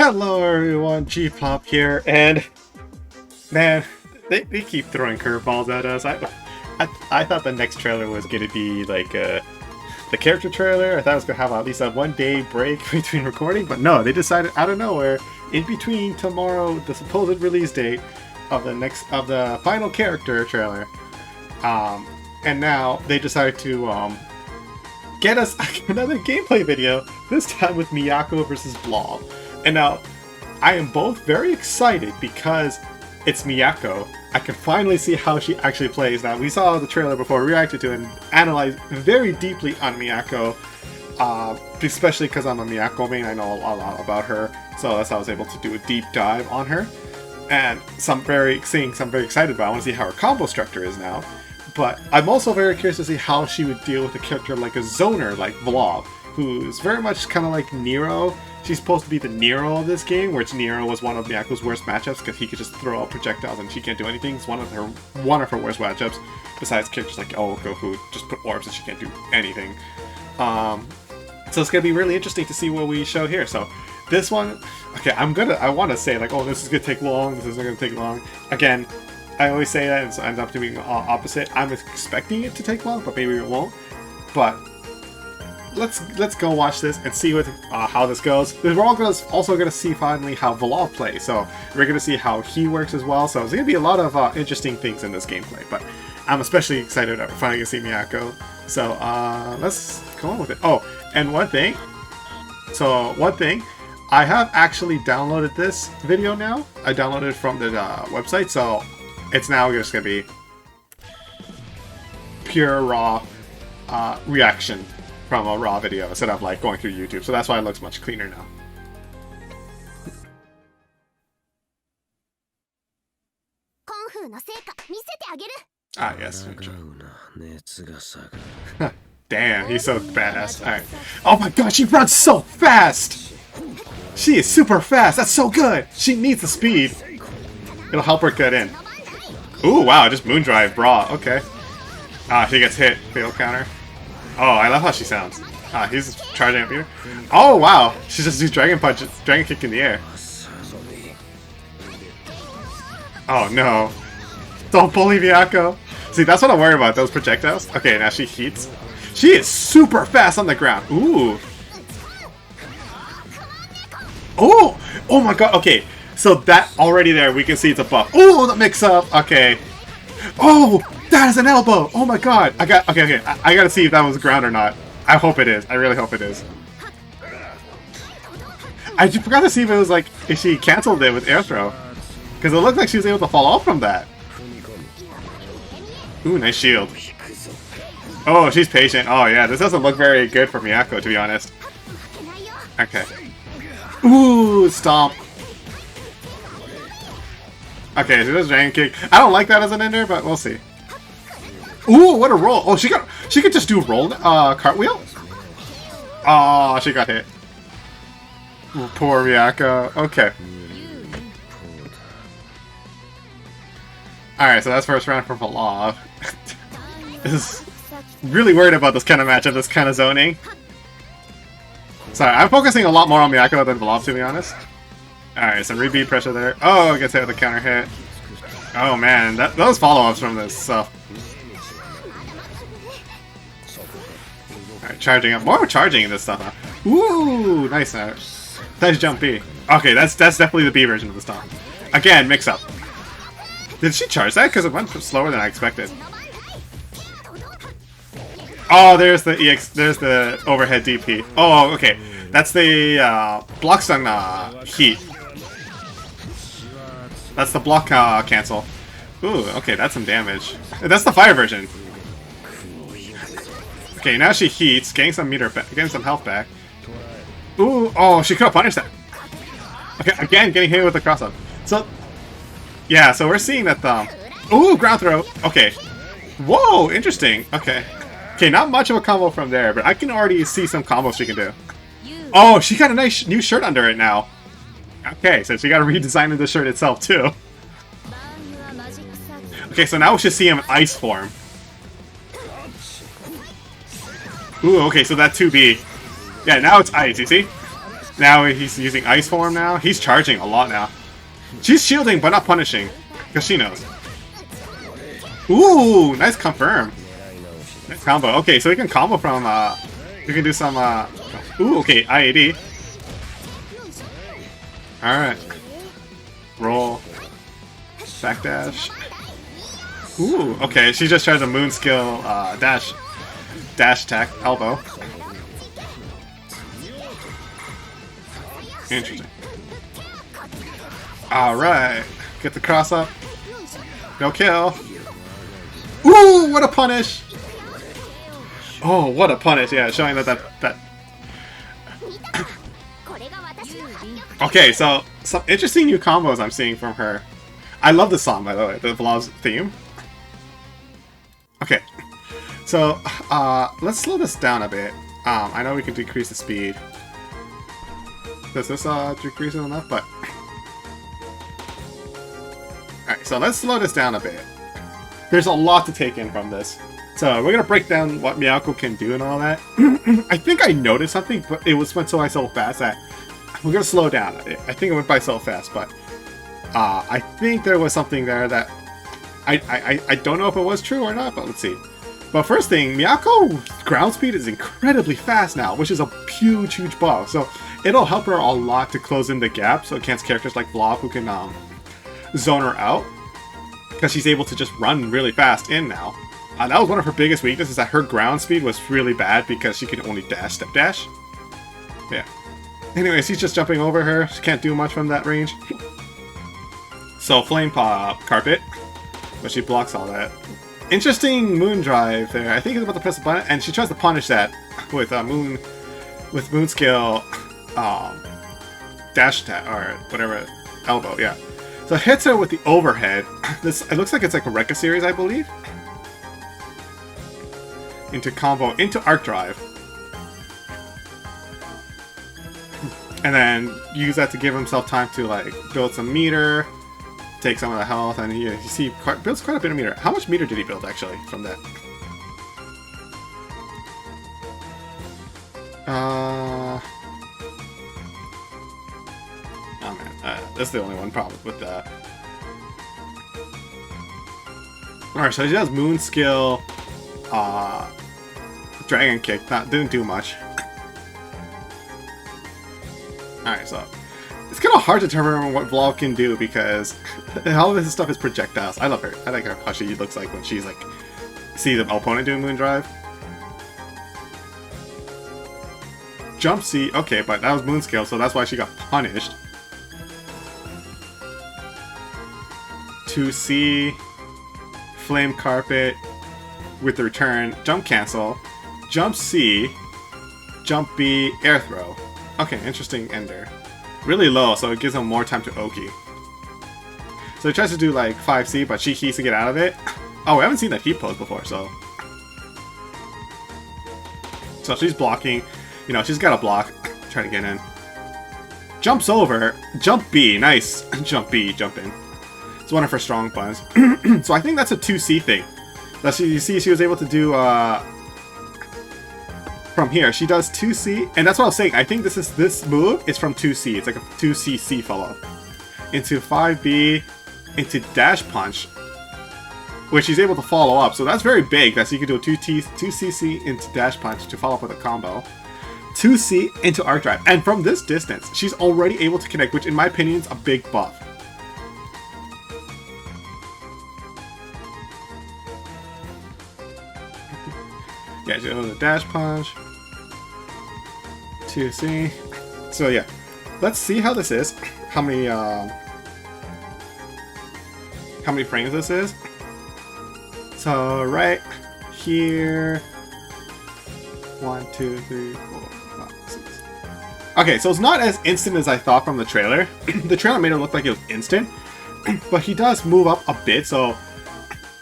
Hello everyone, G-Pop here, and man, they keep throwing curveballs at us. I thought the next trailer was going to be like the character trailer. I thought it was going to have at least a 1 day break between recording, but no, they decided out of nowhere, in between tomorrow, the supposed release date of the final character trailer, and now they decided to get us another gameplay video, this time with Miyako versus Vlov. And now, I am both very excited because it's Miyako. I can finally see how she actually plays. Now, we saw the trailer before, reacted to it, and analyzed very deeply on Miyako. Especially because I'm a Miyako main, I know a lot about her. So that's how I was able to do a deep dive on her. And I'm very excited about. I want to see how her combo structure is now. But I'm also very curious to see how she would deal with a character like a zoner like Vlov, who's very much kind of like Nero. She's supposed to be the Nero of this game, which Nero was one of Miyako's worst matchups because he could just throw out projectiles and she can't do anything. It's one of her worst matchups, besides characters like Oko, who just put orbs and she can't do anything. So it's gonna be really interesting to see what we show here. So this one, okay, I want to say like, oh, this is gonna take long. This isn't gonna take long. Again, I always say that, and so it ends up being opposite. I'm expecting it to take long, but maybe it won't. But let's go watch this and see how this goes. We're also gonna see finally how Vlov plays. So we're gonna see how he works as well. So it's gonna be a lot of interesting things in this gameplay. But I'm especially excited that we're finally gonna see Miyako. So let's go on with it. Oh, and one thing, I have actually downloaded this video now. I downloaded it from the website, so it's now just gonna be pure raw reaction from a raw video instead of like going through YouTube. So that's why it looks much cleaner now. Ah, yes. Damn, he's so badass. Alright. Oh my god, she runs so fast! She is super fast! That's so good! She needs the speed. It'll help her get in. Ooh, wow, just Moondrive, bra. Okay. Ah, she gets hit. Fatal counter. Oh, I love how she sounds. Ah, he's charging up here. Oh, wow. She just does Dragon Punch, Dragon Kick in the air. Oh, no. Don't bully Miyako. See, that's what I'm worried about, those projectiles. Okay, now she heats. She is super fast on the ground. Ooh. Oh! Oh my god, okay. So that already there, we can see it's a buff. Oh, the mix-up. Okay. Oh! That is an elbow! Oh my god! Okay. I gotta see if that was ground or not. I hope it is. I really hope it is. I just forgot to see if it was like, if she canceled it with air throw. Because it looked like she was able to fall off from that. Ooh, nice shield. Oh, she's patient. Oh yeah, this doesn't look very good for Miyako, to be honest. Okay. Ooh, stomp. Okay, so there's Dragon Kick. I don't like that as an ender, but we'll see. Ooh, what a roll! Oh, she could just do a roll, cartwheel? Oh, she got hit. Ooh, poor Miyako. Okay. Alright, so that's first round for Vlov. This is really worried about this kind of matchup, this kind of zoning. Sorry, I'm focusing a lot more on Miyako than Vlov, to be honest. Alright, some rebeat pressure there. Oh, gets hit with the counter hit. Oh man, those follow-ups from this stuff. Alright, charging up. More charging in this stuff, huh? Ooh, nice. Nice jump B. Okay, that's definitely the B version of the stomp. Again, mix up. Did she charge that? Because it went slower than I expected. Oh, there's the EX. There's the overhead DP. Oh, okay. That's the block stun heat. That's the block cancel. Ooh, okay, that's some damage. That's the fire version. Okay, now she heats, getting some health back. Ooh, oh, she could have punished that. Okay, again, getting hit with the cross up. So, yeah, so we're seeing that ooh, ground throw. Okay. Whoa, interesting. Okay. Okay, not much of a combo from there, but I can already see some combos she can do. Oh, she got a nice new shirt under it now. Okay, so she got to redesign the shirt itself too. Okay, so now we should see him in ice form. Ooh, okay, so that 2B. Yeah, now it's ice, you see? Now he's using ice form now. He's charging a lot now. She's shielding but not punishing. Because she knows. Ooh, nice confirm. Nice combo. Okay, so we can combo from, we can do some, ooh, okay, I-80. Alright. Roll. Backdash. Ooh, okay, she just tries a moon skill, dash attack, elbow. Interesting. Alright. Get the cross up. No kill. Ooh, what a punish! Oh, what a punish, yeah, showing that okay, so some interesting new combos I'm seeing from her. I love the song, by the way, the Vlov's theme. Okay, so let's slow this down a bit. I know we can decrease the speed. Does this decrease it enough? But alright, so let's slow this down a bit. There's a lot to take in from this. So we're gonna break down what Miyako can do and all that. I think I noticed something, but it went so fast that we're gonna slow down. I think it went by so fast, but I think there was something there that I don't know if it was true or not, but let's see. But first thing, Miyako's ground speed is incredibly fast now, which is a huge buff. So it'll help her a lot to close in the gap, so against characters like Vlov who can zone her out, because she's able to just run really fast in now. That was one of her biggest weaknesses, that her ground speed was really bad because she could only step dash. Yeah. Anyways, he's just jumping over her. She can't do much from that range. So flame pop carpet, but she blocks all that. Interesting moon drive there. I think he's about to press a button, and she tries to punish that with moon skill, dash attack or whatever, elbow. Yeah. So it hits her with the overhead. It looks like it's like a Rekka series, I believe. Into combo, into arc drive. And then use that to give himself time to like build some meter, take some of the health, and you see builds quite a bit of meter. How much meter did he build actually from that? Oh man, that's the only one problem with that. Alright, so he does moon skill, dragon kick, didn't do much. Alright, so it's kind of hard to determine what Vlov can do because all of this stuff is projectiles. I love her. I like how she looks like when she's like, see the opponent doing moon drive. Jump C, okay, but that was moon skill, so that's why she got punished. 2C, flame carpet with the return, jump cancel, jump C, jump B, air throw. Okay, interesting ender. Really low, so it gives him more time to Oki. So he tries to do like 5C, but she needs to get out of it. Oh, we haven't seen that heat pose before, so she's blocking. You know, she's got to block. Try to get in. Jumps over. Jump B. Nice. Jump B. Jump in. It's one of her strong buttons. So I think that's a 2C thing. You see she was able to do from here. She does 2C, and that's what I was saying. I think this move is from 2C. It's like a 2CC follow. Into 5B, into dash punch, which she's able to follow up. So that's very big. That she can do a 2CC into dash punch to follow up with a combo. 2C into arc drive. And from this distance, she's already able to connect, which in my opinion is a big buff. Yeah, she does a dash punch. 2C. So yeah, let's see how this is. How many frames this is. So right here, 1, 2, 3, 4, 5, 6. Okay, so it's not as instant as I thought from the trailer. The trailer made it look like it was instant, but he does move up a bit. So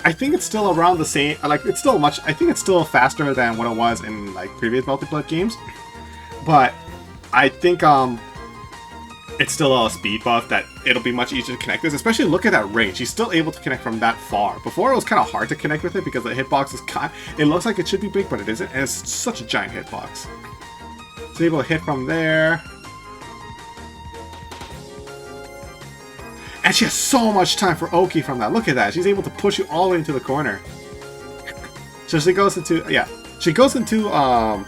I think it's still around the same. Like it's still much. I think it's still faster than what it was in like previous multiplayer games. But I think it's still a speed buff that it'll be much easier to connect this, especially look at that range. She's still able to connect from that far. Before it was kind of hard to connect with it because the hitbox is it looks like it should be big, but it isn't, and it's such a giant hitbox. So able to hit from there. And she has so much time for Oki from that. Look at that. She's able to push you all the way into the corner. So she goes into, yeah. She goes into, what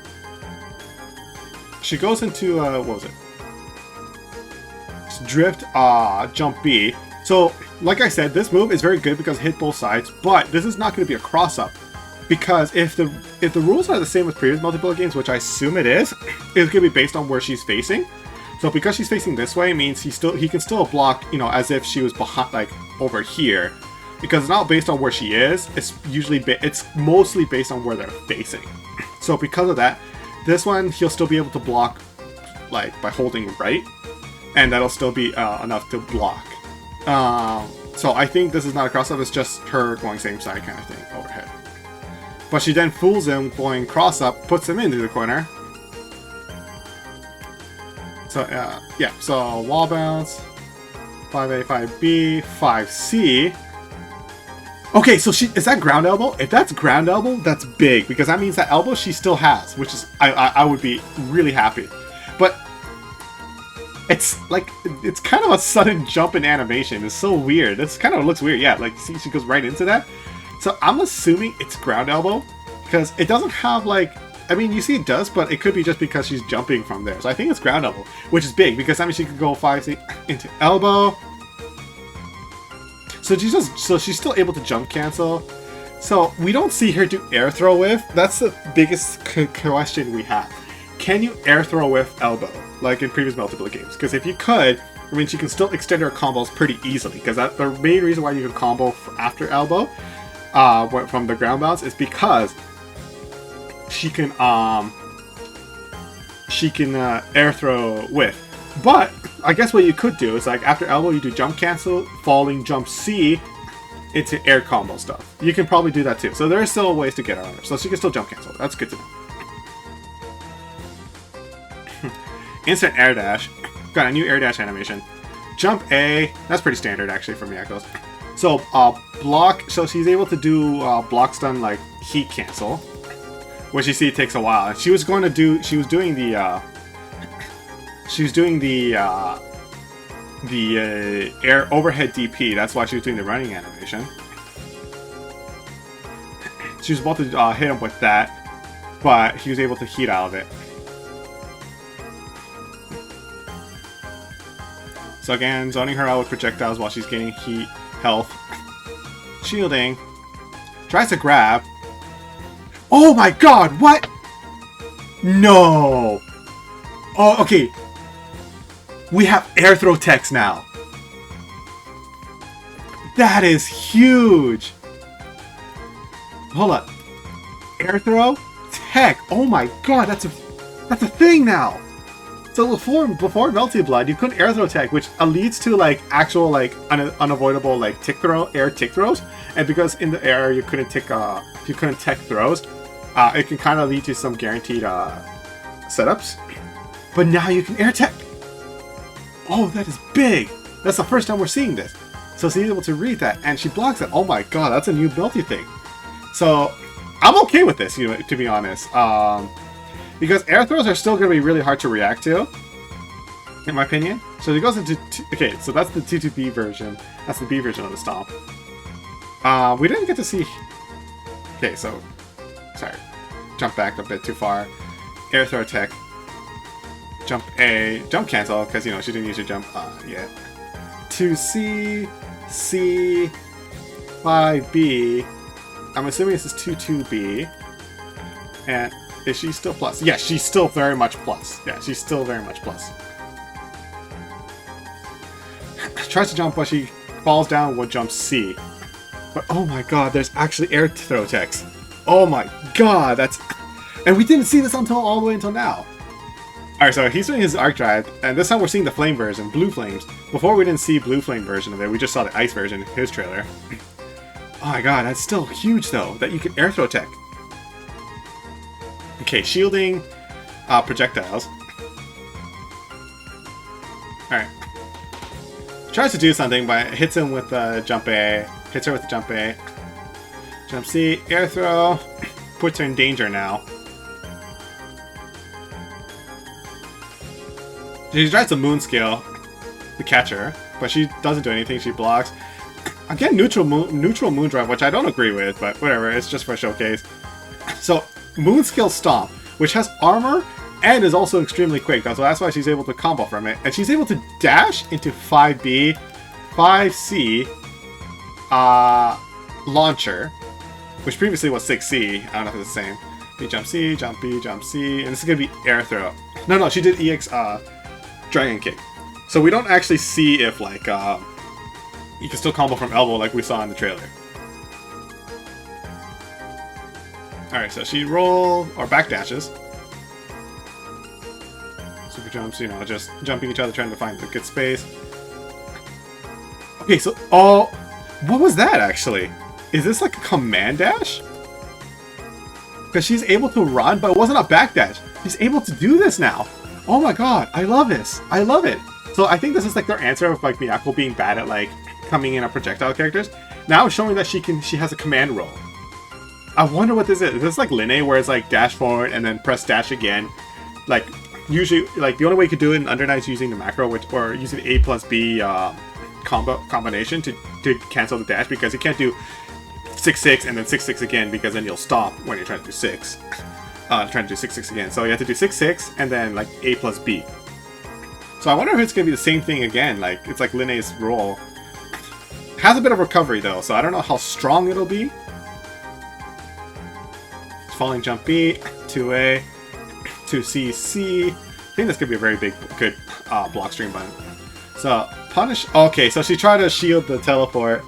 was it? Drift, jump B. So, like I said, this move is very good because it hit both sides, but this is not going to be a cross-up. Because if the rules are the same as previous multiplayer games, which I assume it is, it's going to be based on where she's facing. So because she's facing this way, it means he can still block, you know, as if she was behind, like, over here. Because it's not based on where she is, it's mostly based on where they're facing. So because of that, this one, he'll still be able to block, like, by holding right. And that'll still be enough to block. So I think this is not a cross-up, it's just her going same side kind of thing, overhead. But she then fools him going cross-up, puts him into the corner. So, yeah, so wall bounce, 5A, 5B, 5C. Okay, so is that ground elbow? If that's ground elbow, that's big, because that means that elbow she still has, which is, I would be really happy. But it's like, it's kind of a sudden jump in animation. It's so weird. This kind of looks weird. Yeah, like, see, she goes right into that. So I'm assuming it's ground elbow, because it doesn't have, like, I mean, you see it does, but it could be just because she's jumping from there. So I think it's ground elbow, which is big, because that means she could go 5C into elbow. So she's still able to jump cancel. So we don't see her do air throw with. That's the biggest question we have. Can you air throw with elbow, like in previous multiplayer games? Because if you could, I mean, she can still extend her combos pretty easily. Because the main reason why you can combo after elbow from the ground bounce is because she can air throw with. But I guess what you could do is, like, after elbow you do jump cancel, falling jump C into air combo stuff. You can probably do that too. So there are still ways to get around her. So she can still jump cancel. That's good to know. Instant air dash. Got a new air dash animation. Jump A. That's pretty standard actually for Miyako's. So block. So she's able to do block stun, like heat cancel, which you see takes a while. And she was doing the air overhead DP. That's why she was doing the running animation. She was about to hit him with that, but he was able to heat out of it. So again, zoning her out with projectiles while she's getting heat, health. Shielding. Tries to grab. Oh my god, what? No! Oh, okay. We have air throw techs now. That is huge. Hold up. Air throw tech. Oh my god, that's a thing now. So before Melty Blood, you couldn't air throw tech, which leads to like actual like unavoidable like air tick throws. And because in the air you couldn't tech throws, it can kind of lead to some guaranteed setups. But now you can air tech. Oh, that is big! That's the first time we're seeing this. So she's able to read that, and she blocks it. Oh my god, that's a new Melty thing. So I'm okay with this, to be honest. Because air throws are still going to be really hard to react to, in my opinion. So it goes into... Okay, so that's the 2-2B version. That's the B version of the stomp. We didn't get to see... Okay, so... Sorry. Jump back a bit too far. Air throw tech. Jump A. Jump cancel, because, she didn't use her jump yet. 2C. C. 5B. I'm assuming this is 2-2B. And... Is she still plus? Yeah, she's still very much plus. Yeah, she's still very much plus. Tries to jump, but she falls down with jump C. But oh my god, there's actually air throw techs. Oh my god, that's... And we didn't see this all the way until now. Alright, so he's doing his arc drive, and this time we're seeing the flame version, blue flames. Before we didn't see blue flame version of it, we just saw the ice version, his trailer. Oh my god, that's still huge though, that you can air throw tech. Okay, shielding projectiles. Alright. Tries to do something, but hits him with jump A. Hits her with the jump A. Jump C, air throw. Puts her in danger now. She tries the moon skill to catch her. but she doesn't do anything. She blocks. Again, neutral moon drive, which I don't agree with, but whatever. It's just for showcase. So moon skill stomp, which has armor and is also extremely quick. So that's why she's able to combo from it, and she's able to dash into 5B, 5C, launcher, which previously was 6C. I don't know if it's the same. B jump C, jump B, jump C, and this is gonna be air throw. No, she did EX dragon kick. So we don't actually see if like you can still combo from elbow like we saw in the trailer. Alright, so she roll or back dashes. Super jumps, you know, just jumping each other, trying to find the good space. Okay, so what was that actually? Is this like a command dash? Because she's able to run, but it wasn't a back dash. She's able to do this now. Oh my god, I love this. I love it. So I think this is like their answer of like Miyako being bad at like coming in on projectile characters. Now it's showing that she has a command roll. I wonder what this is. Is this like Linne where it's like dash forward and then press dash again? Like usually, like the only way you could do it in Under Night is using the macro, or using the A plus B combination to cancel the dash, because you can't do 6-6 and then 6-6 again, because then you'll stop when you're trying to do 6. Trying to do 6-6 again. So you have to do 6-6 and then like A plus B. So I wonder if it's gonna be the same thing again. Like it's like Linne's roll. Has a bit of recovery though, so I don't know how strong it'll be. Falling jump B, 2A, 2C, C. I think that's gonna be a very good block stream button. So punish. Okay, so she tried to shield the teleport,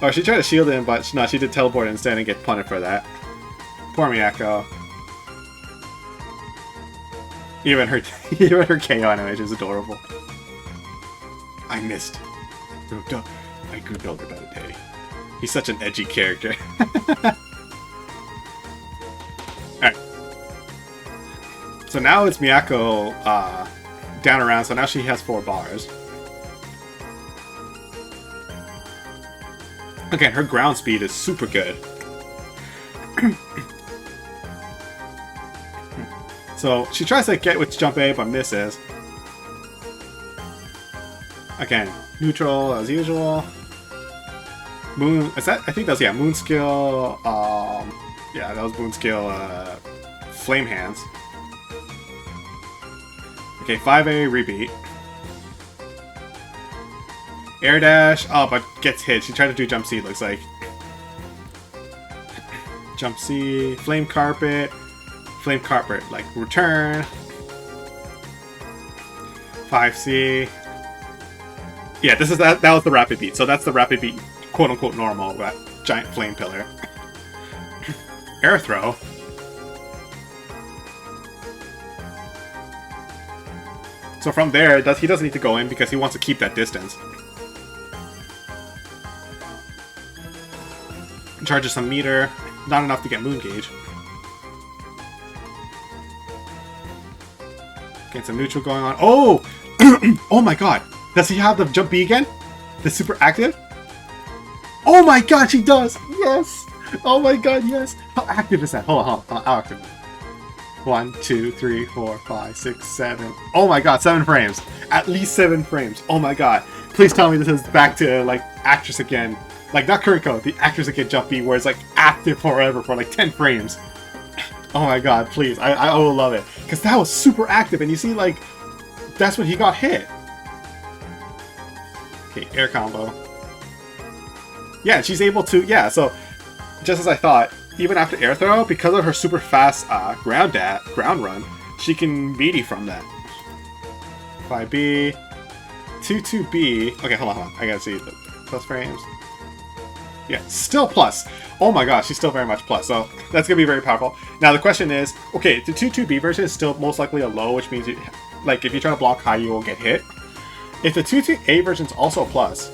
or she tried to shield him, but no, she did teleport instead and get punished for that. Poor Miyako. Even her KO animation is adorable. I missed. I grew older by the day. He's such an edgy character. Alright. So now it's Miyako down around, so now she has 4 bars. Again, her ground speed is super good. So she tries to get with jump A, but misses. Again, neutral as usual. Moon, is that? I think that's, yeah, moon skill. Yeah, that was moon skill. Flame hands. Okay, 5A repeat. Air dash. Oh, but gets hit. She tried to do jump C. Looks like jump C. Flame carpet. Flame carpet. Like return. 5C. Yeah, this is that was the rapid beat. So that's the rapid beat, quote unquote normal, that giant flame pillar. Air throw. So from there, he doesn't need to go in because he wants to keep that distance. Charges some meter, not enough to get moon gauge. Get some neutral going on. Oh! Oh my god! Does he have the jump B again? The super active? Oh my god, she does! Yes! Oh my god, yes! How active is that? Hold on. How active? 1, 2, 3, 4, 5, 6, 7. Oh my god, 7 frames. At least 7 frames. Oh my god. Please tell me this is back to, like, actress again. Like, not Kuriko, the actress again jump B, where it's, like, active forever for, like, 10 frames. Oh my god, please. I will love it. Because that was super active, and you see, like, that's when he got hit. Okay, air combo. Yeah, she's able to, yeah, so, just as I thought, even after air throw, because of her super fast ground run, she can meaty from that. 5B, 2-2B. Okay, hold on. I gotta see the plus frames. Yeah, still plus. Oh my gosh, she's still very much plus. So that's gonna be very powerful. Now the question is, okay, the 2-2B version is still most likely a low, which means like if you try to block high, you will get hit. If the 2-2A version is also a plus,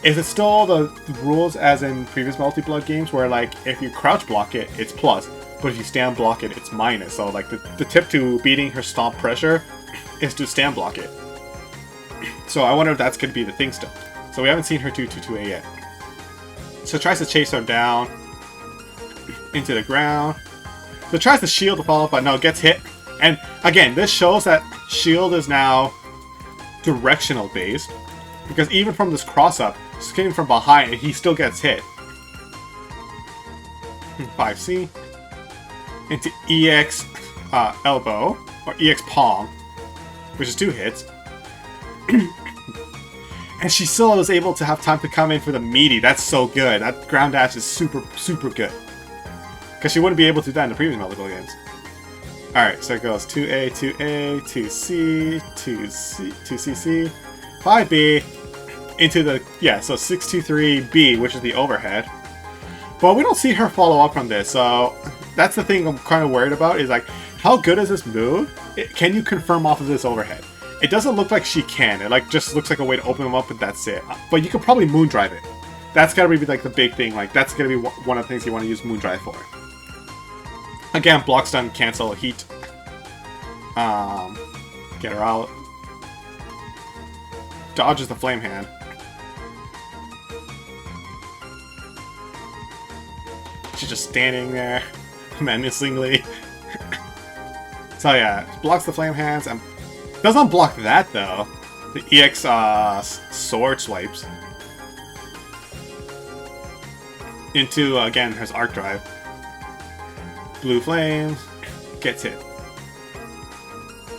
is it still the rules as in previous multi-blood games where, like, if you crouch block it, it's plus, but if you stand block it, it's minus? So, like, the tip to beating her stomp pressure is to stand block it. So I wonder if that's going to be the thing still. So we haven't seen her do 2-2A yet. So it tries to chase her down into the ground. So it tries to shield the follow-up, but no, it gets hit. And, again, this shows that shield is now directional based. Because even from this cross-up, he's getting from behind and he still gets hit. 5C. Into EX elbow, or EX palm, which is 2 hits. And she still was able to have time to come in for the meaty. That's so good. That ground dash is super, super good. Because she wouldn't be able to do that in the previous multiple games. Alright, so it goes 2A, 2A, 2C, 2C, 2CC, 5B, into the, yeah, so 623B, which is the overhead. But we don't see her follow up from this, so that's the thing I'm kind of worried about, is like, how good is this move? Can you confirm off of this overhead? It doesn't look like she can. It like just looks like a way to open them up, and that's it. But you could probably Moondrive it. That's gotta be like the big thing. Like that's gonna be one of the things you want to use Moondrive for. Again, block stun, cancel, heat. Get her out. Dodges the flame hand. She's just standing there menacingly. So yeah, blocks the flame hands and doesn't block that though. The EX sword swipes into again his arc drive. Blue flames gets hit.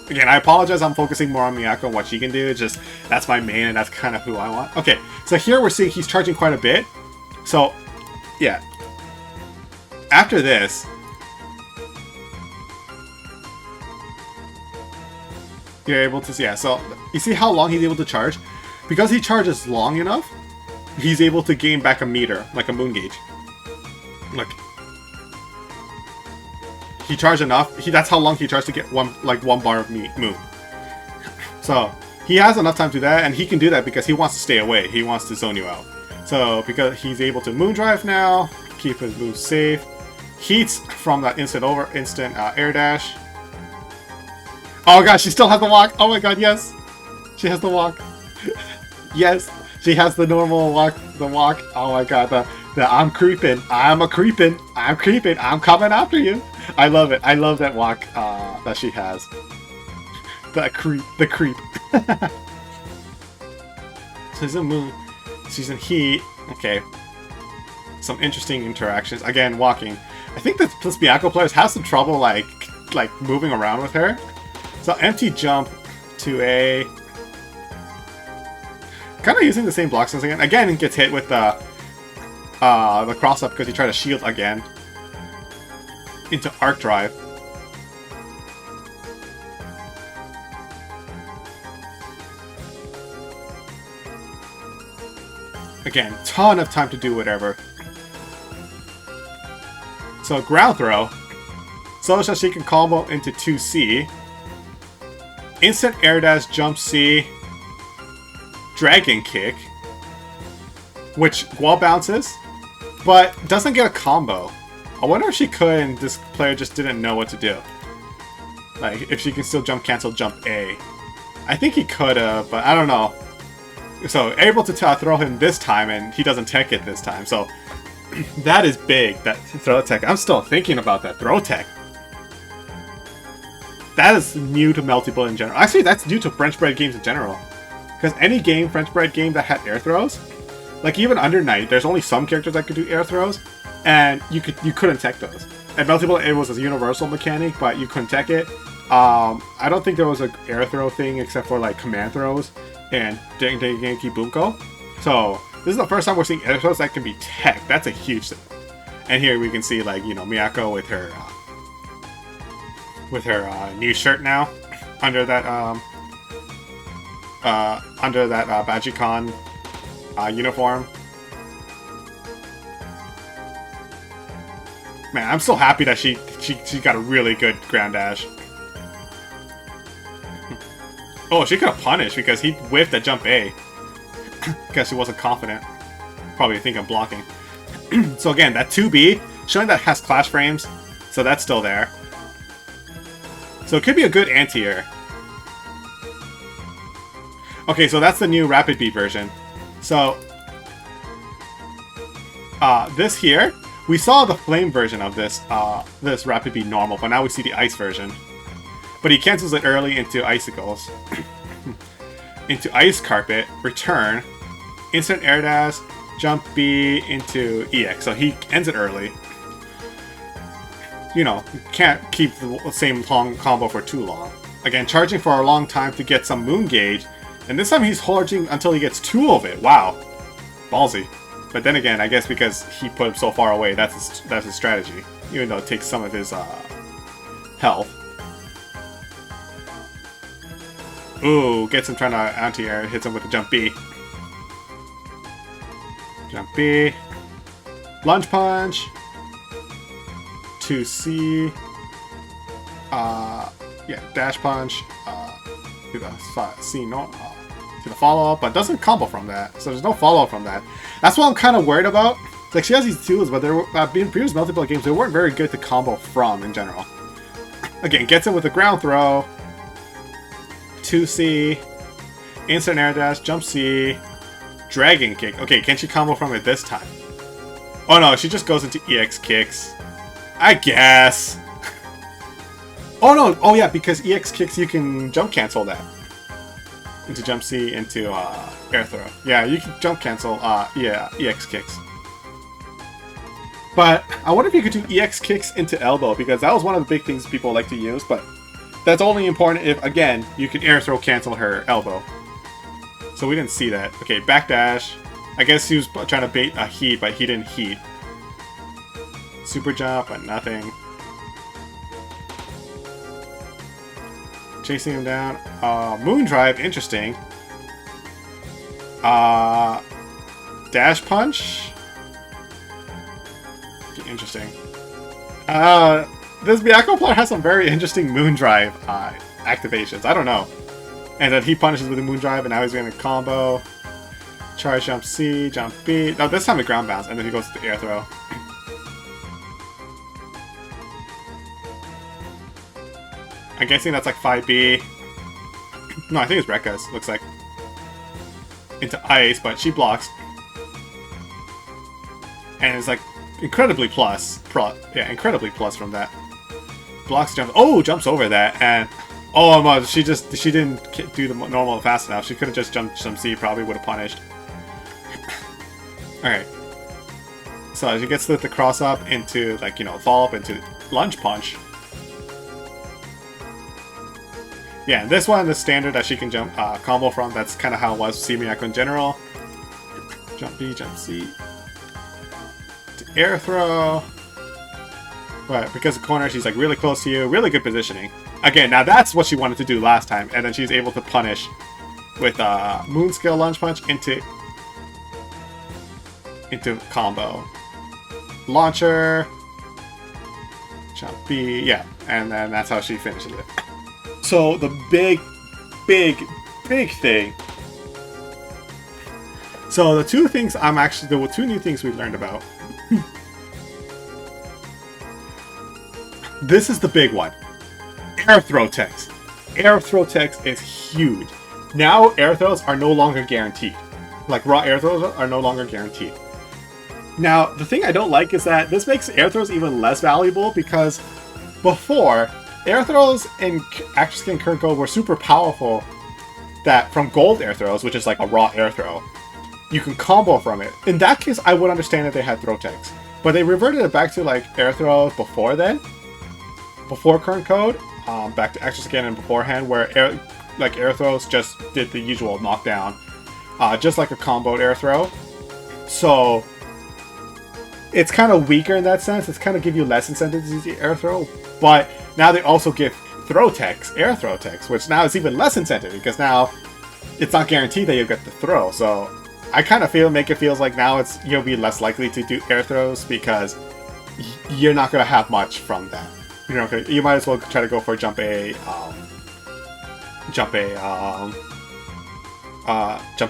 Again, I apologize. I'm focusing more on Miyako and what she can do. It's just that's my main and that's kind of who I want. Okay, so here we're seeing he's charging quite a bit. So yeah, after this. You're able to see, yeah, so you see how long he's able to charge? Because he charges long enough, he's able to gain back a meter, like a moon gauge. Like, he charged enough, that's how long he charged to get one bar of moon. So, he has enough time to do that, and he can do that because he wants to stay away, he wants to zone you out. So, because he's able to moon drive now, keep his moves safe, heats from that instant air dash. Oh god, she still has the walk! Oh my god, yes! She has the walk. Yes! She has the normal walk, Oh my god, the I'm creeping, I'm creeping, I'm coming after you! I love it, I love that walk that she has. The creep. She's in moon, she's in heat, okay. Some interesting interactions, again, walking. I think that Stepmania players have some trouble like moving around with her. So empty jump to a kind of using the same block sense again. Again, it gets hit with the cross up because he tried to shield again into arc drive. Again, ton of time to do whatever. So ground throw, so that she can combo into 2C. Instant air dash, jump C, dragon kick, which wall bounces, but doesn't get a combo. I wonder if she could and this player just didn't know what to do. Like, if she can still jump cancel, jump A. I think he could have, but I don't know. So, able to throw him this time, and he doesn't tech it this time, so that is big, that throw tech. I'm still thinking about that throw tech. That is new to Melty in general. Actually, that's new to French bread games in general. Because any game, French bread game that had air throws, like even Under Night, there's only some characters that could do air throws, and you couldn't tech those. At Melty, it was a universal mechanic, but you couldn't tech it. I don't think there was an air throw thing except for like command throws and Dengeki Bunko. So this is the first time we're seeing air throws that can be tech. That's a huge thing. And here we can see like Miyako with her. New shirt now, under that Bajikon uniform. Man, I'm so happy that she got a really good ground dash. Oh, she could have punished because he whiffed that jump A. Because he wasn't confident. Probably think I'm blocking. So again, that 2B, showing that has clash frames, so that's still there. So it could be a good anti-air. Okay, so that's the new Rapid Beat version. So, this here, we saw the flame version of this, this Rapid Beat normal, but now we see the ice version. But he cancels it early into icicles. into Ice Carpet, return, instant air dash, jump B into EX. So he ends it early. You know, can't keep the same long combo for too long. Again, charging for a long time to get some Moon Gauge, and this time he's charging until he gets 2 of it. Wow. Ballsy. But then again, I guess because he put him so far away, that's his strategy. Even though it takes some of his health. Ooh, gets him trying to anti-air, hits him with a jump B. Jump B. Lunge punch. 2C. Yeah, dash punch. To the C, no. To the follow-up, but doesn't combo from that. So there's no follow-up from that. That's what I'm kind of worried about. Like, she has these tools, but they're being previous multiplayer games, they weren't very good to combo from in general. Again, gets him with a ground throw. 2C. Instant air dash, jump C. Dragon kick. Okay, can she combo from it this time? Oh no, she just goes into EX kicks. I guess. Oh no, oh yeah, because EX kicks you can jump cancel that. Into jump C, into air throw. Yeah, you can jump cancel, yeah, EX kicks. But I wonder if you could do EX kicks into elbow, because that was one of the big things people like to use, but that's only important if, again, you can air throw cancel her elbow. So we didn't see that. Okay, backdash. I guess he was trying to bait a heat, but he didn't heat. Super jump, but nothing. Chasing him down. Moon drive, interesting. Dash punch. Interesting. This Miyako player has some very interesting moon drive activations. I don't know. And then he punishes with a moon drive, and now he's going to combo. Charge jump C, jump B. No, this time it ground bounce, and then he goes to the air throw. I'm guessing that's like 5B. No, I think it's Rekka's, looks like. Into ice, but she blocks. And it's like incredibly plus. Yeah, incredibly plus from that. Blocks, jumps. Oh, jumps over that. And oh my, she didn't do the normal fast enough. She could have just jumped some C, probably would have punished. Alright. So she gets the cross up into, like, you know, follow up into lunge punch. Yeah, this one, the standard that she can jump combo from, that's kind of how it was C-Miyako in general. Jump B, jump C. To air throw. But because of corner, she's like really close to you. Really good positioning. Again, now that's what she wanted to do last time. And then she's able to punish with Moon Skill Lunge Punch into combo. Launcher. Jump B. Yeah, and then that's how she finishes it. So the big thing. So the two things there were two new things we've learned about. This is the big one. Air throw text. Air throw text is huge. Now air throws are no longer guaranteed. Like raw air throws are no longer guaranteed. Now the thing I don't like is that this makes air throws even less valuable, because before, air throws in Actress Skin Current Gold were super powerful, that from gold air throws, which is like a raw air throw, you can combo from it. In that case, I would understand if they had throw text. But they reverted it back to like air throws before then. Before Current Code, back to Actress Skin and beforehand, where air throws just did the usual knockdown. Just like a comboed air throw. So it's kind of weaker in that sense. It's kind of give you less incentive to use the air throw. But now they also give throw text, air throw text, which now is even less incentive, because now it's not guaranteed that you'll get the throw. So I kind of make it feels like now you'll be less likely to do air throws, because you're not going to have much from that. You know, you might as well try to go for jump A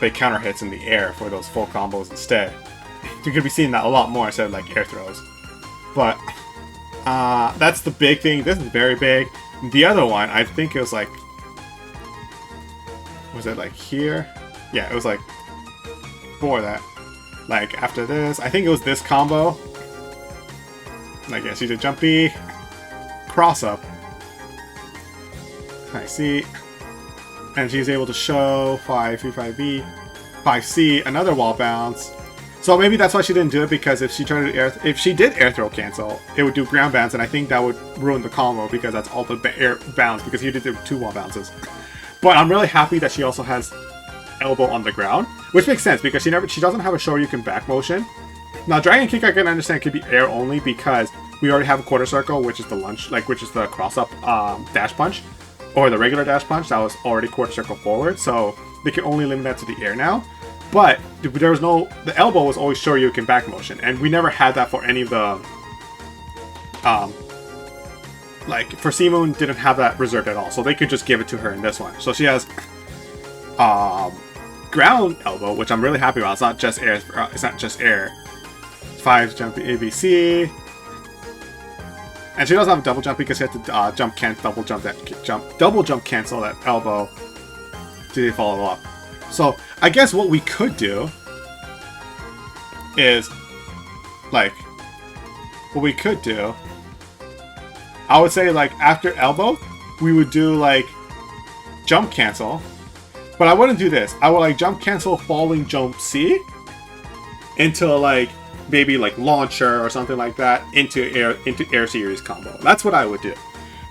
counter hits in the air for those full combos instead. You're gonna be seeing that a lot more instead of like air throws. But that's the big thing. This is very big. The other one, I think it was like, was it like here? Yeah, it was like before that. Like after this, I think it was this combo. Like, yeah, she did jump B, cross up. I see. And she's able to show 5B, 5C, another wall bounce. So maybe that's why she didn't do it, because if she tried to if she did air throw cancel, it would do ground bounce, and I think that would ruin the combo because that's all the air bounce, because you did do 2 wall bounces. But I'm really happy that she also has elbow on the ground, which makes sense because she doesn't have a Shoryuken back motion. Now Dragon Kick I can understand could be air only because we already have a quarter circle, which is the lunge, which is the cross up dash punch, or the regular dash punch that was already quarter circle forward. So they can only limit that to the air now. But there was the elbow was always Shoryuken back motion, and we never had that for any of the, for C-Moon didn't have that reserved at all, so they could just give it to her in this one. So she has, ground elbow, which I'm really happy about. It's not just air. It's not just air. 5 jump ABC, and she doesn't have a double jump because she had to double jump cancel that elbow to follow up. So I guess what we could do is, I would say after elbow, we would do jump cancel, but I wouldn't do this. I would jump cancel falling jump C into maybe launcher or something like that into air series combo. That's what I would do,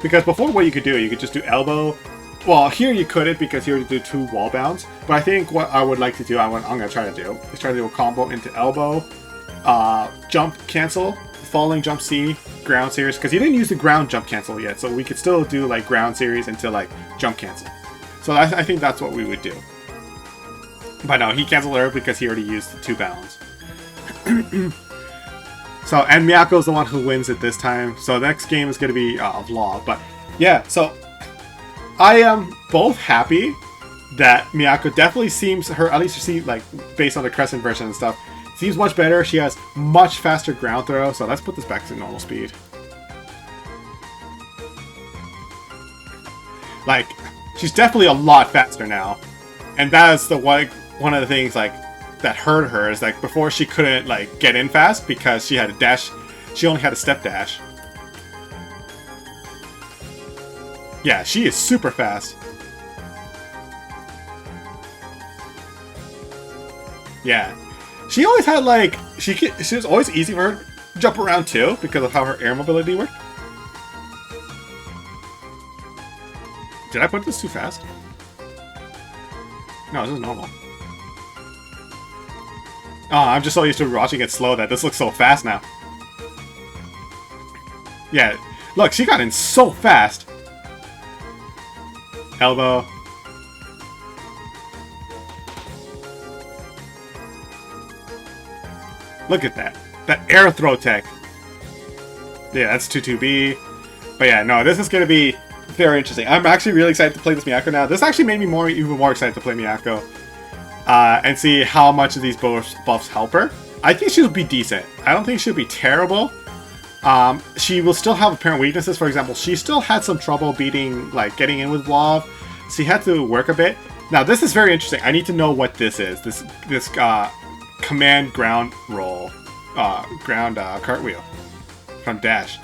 because before what you could do, you could just do elbow. Well, here you couldn't because here you do 2 wall bounce. But I think what I would like to do, I'm going to try to do, is try to do a combo into elbow, jump cancel, falling jump C, ground series. Because he didn't use the ground jump cancel yet, so we could still do ground series into jump cancel. So I think that's what we would do. But no, he canceled her because he already used the 2 bounds. So, and Miyako's the one who wins it this time. So the next game is going to be Vlov. But yeah, so I am both happy that Miyako definitely seems, at least you see, based on the Crescent version and stuff, seems much better. She has much faster ground throw, so let's put this back to normal speed. She's definitely a lot faster now. And that is one of the things, that hurt her, is, before she couldn't, get in fast because she had a dash, she only had a step dash. Yeah, she is super fast. Yeah. She always had, she was always easy for her to jump around, too, because of how her air mobility worked. Did I put this too fast? No, this is normal. Oh, I'm just so used to watching it slow that this looks so fast now. Yeah, look, she got in so fast. Elbow. Look at that. That air throw tech. Yeah, that's 2-2B. But yeah, no, this is going to be very interesting. I'm actually really excited to play this Miyako now. This actually made me even more excited to play Miyako. And see how much of these buffs help her. I think she'll be decent. I don't think she'll be terrible. She will still have apparent weaknesses. For example, she still had some trouble beating, getting in with Vlov. She had to work a bit. Now, this is very interesting. I need to know what this is. This command ground roll, ground cartwheel from Dash.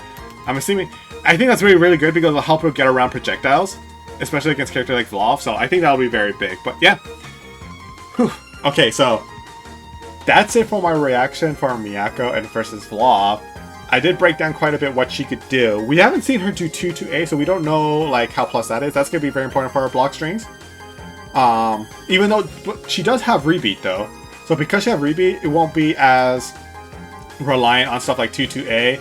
I'm assuming. I think that's really good because it'll help her get around projectiles, especially against characters like Vlov. So I think that'll be very big. But yeah. Whew. Okay, so that's it for my reaction for Miyako and versus Vlov. I did break down quite a bit what she could do. We haven't seen her do 2-2A, so we don't know how plus that is. That's going to be very important for our block strings. Even though she does have rebeat though. So because she has rebeat, it won't be as reliant on stuff like 2-2A.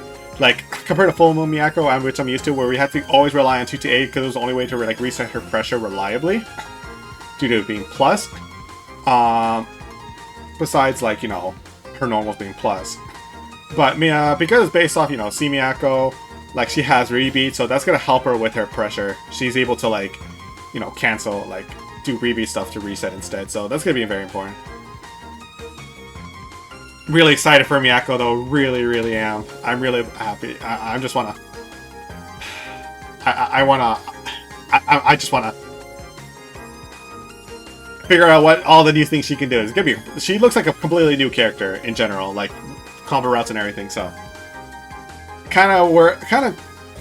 Compared to Full Moon Miyako, which I'm used to, where we had to always rely on 2-2A because it was the only way to reset her pressure reliably. Due to it being plus. Besides, her normals being plus. But because it's based off, C-Miyako, she has rebeat, so that's gonna help her with her pressure. She's able to, cancel, do rebeat stuff to reset instead, so that's gonna be very important. Really excited for Miyako, though. Really am. I'm really happy. I just wanna... I just wanna... figure out what all the new things she can do. It's gonna be. She looks like a completely new character in general, combo routes and everything. So, kind of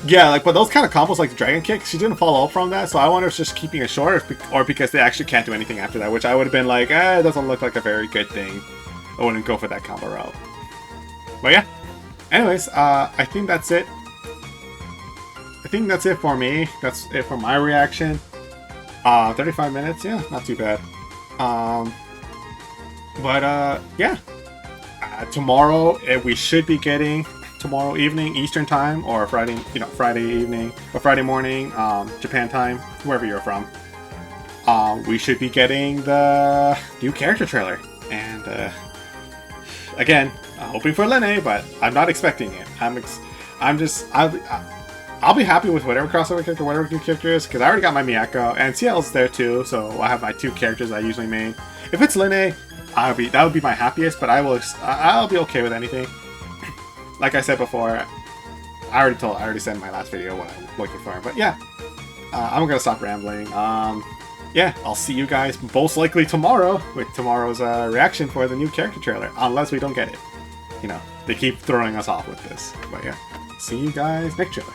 Yeah, like, but those kind of combos like the Dragon Kick, she didn't follow up from that, so I wonder if it's just keeping it short, or because they actually can't do anything after that, which I would have been like, it doesn't look like a very good thing. I wouldn't go for that combo route. But yeah. Anyways, I think that's it. I think that's it for me. That's it for my reaction. 35 minutes, yeah, not too bad. Yeah. Tomorrow, we should be getting tomorrow evening Eastern time, or Friday, Friday evening or Friday morning, Japan time, wherever you're from. We should be getting the new character trailer, and again, hoping for Lene, but I'm not expecting it. I'll be happy with whatever crossover character, whatever new character is, because I already got my Miyako, and CL's there too, so I have my 2 characters I usually main. If it's Lene, that would be my happiest, but I'll be okay with anything. Like I said before, I already said in my last video what I'm looking for, but yeah, I'm gonna stop rambling. Yeah, I'll see you guys most likely tomorrow with tomorrow's reaction for the new character trailer, unless we don't get it. They keep throwing us off with this, but yeah, see you guys next trailer.